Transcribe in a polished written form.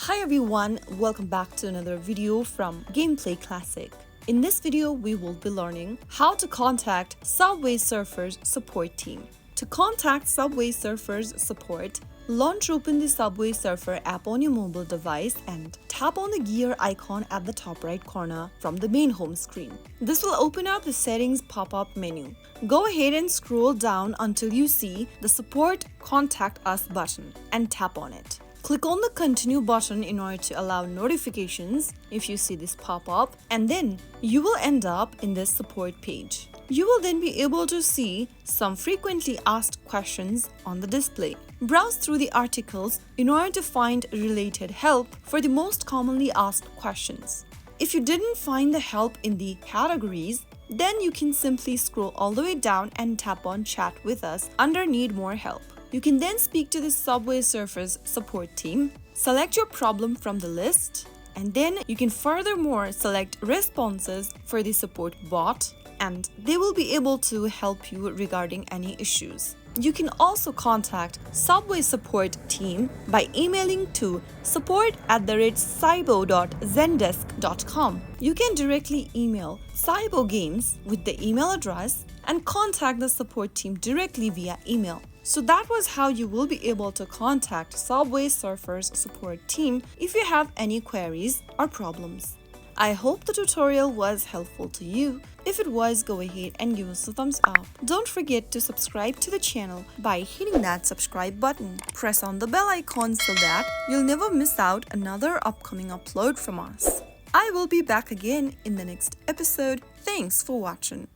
Hi everyone, welcome back to another video from Gameplay Classic. In this video, we will be learning how to contact Subway Surfers support team. To contact Subway Surfers support, launch open the Subway Surfer app on your mobile device and tap on the gear icon at the top right corner from the main home screen. This will open up the settings pop-up menu. Go ahead and scroll down until you see the Support Contact Us button and tap on it. Click on the Continue button in order to allow notifications if you see this pop up, and then you will end up in this support page. You will then be able to see some frequently asked questions on the display. Browse through the articles in order to find related help for the most commonly asked questions. If you didn't find the help in the categories, then you can simply scroll all the way down and tap on Chat with us under Need More Help. You can then speak to the Subway Surfers support team, select your problem from the list, and then you can furthermore select responses for the support bot, and they will be able to help you regarding any issues. You can also contact Subway support team by emailing to support@cybo.zendesk.com. You can directly email Cybo Games with the email address and contact the support team directly via email. So that was how you will be able to contact Subway Surfers support team if you have any queries or problems. I hope the tutorial was helpful to you. If it was, go ahead and give us a thumbs up. Don't forget to subscribe to the channel by hitting that subscribe button. Press on the bell icon so that you'll never miss out another upcoming upload from us. I will be back again in the next episode. Thanks for watching.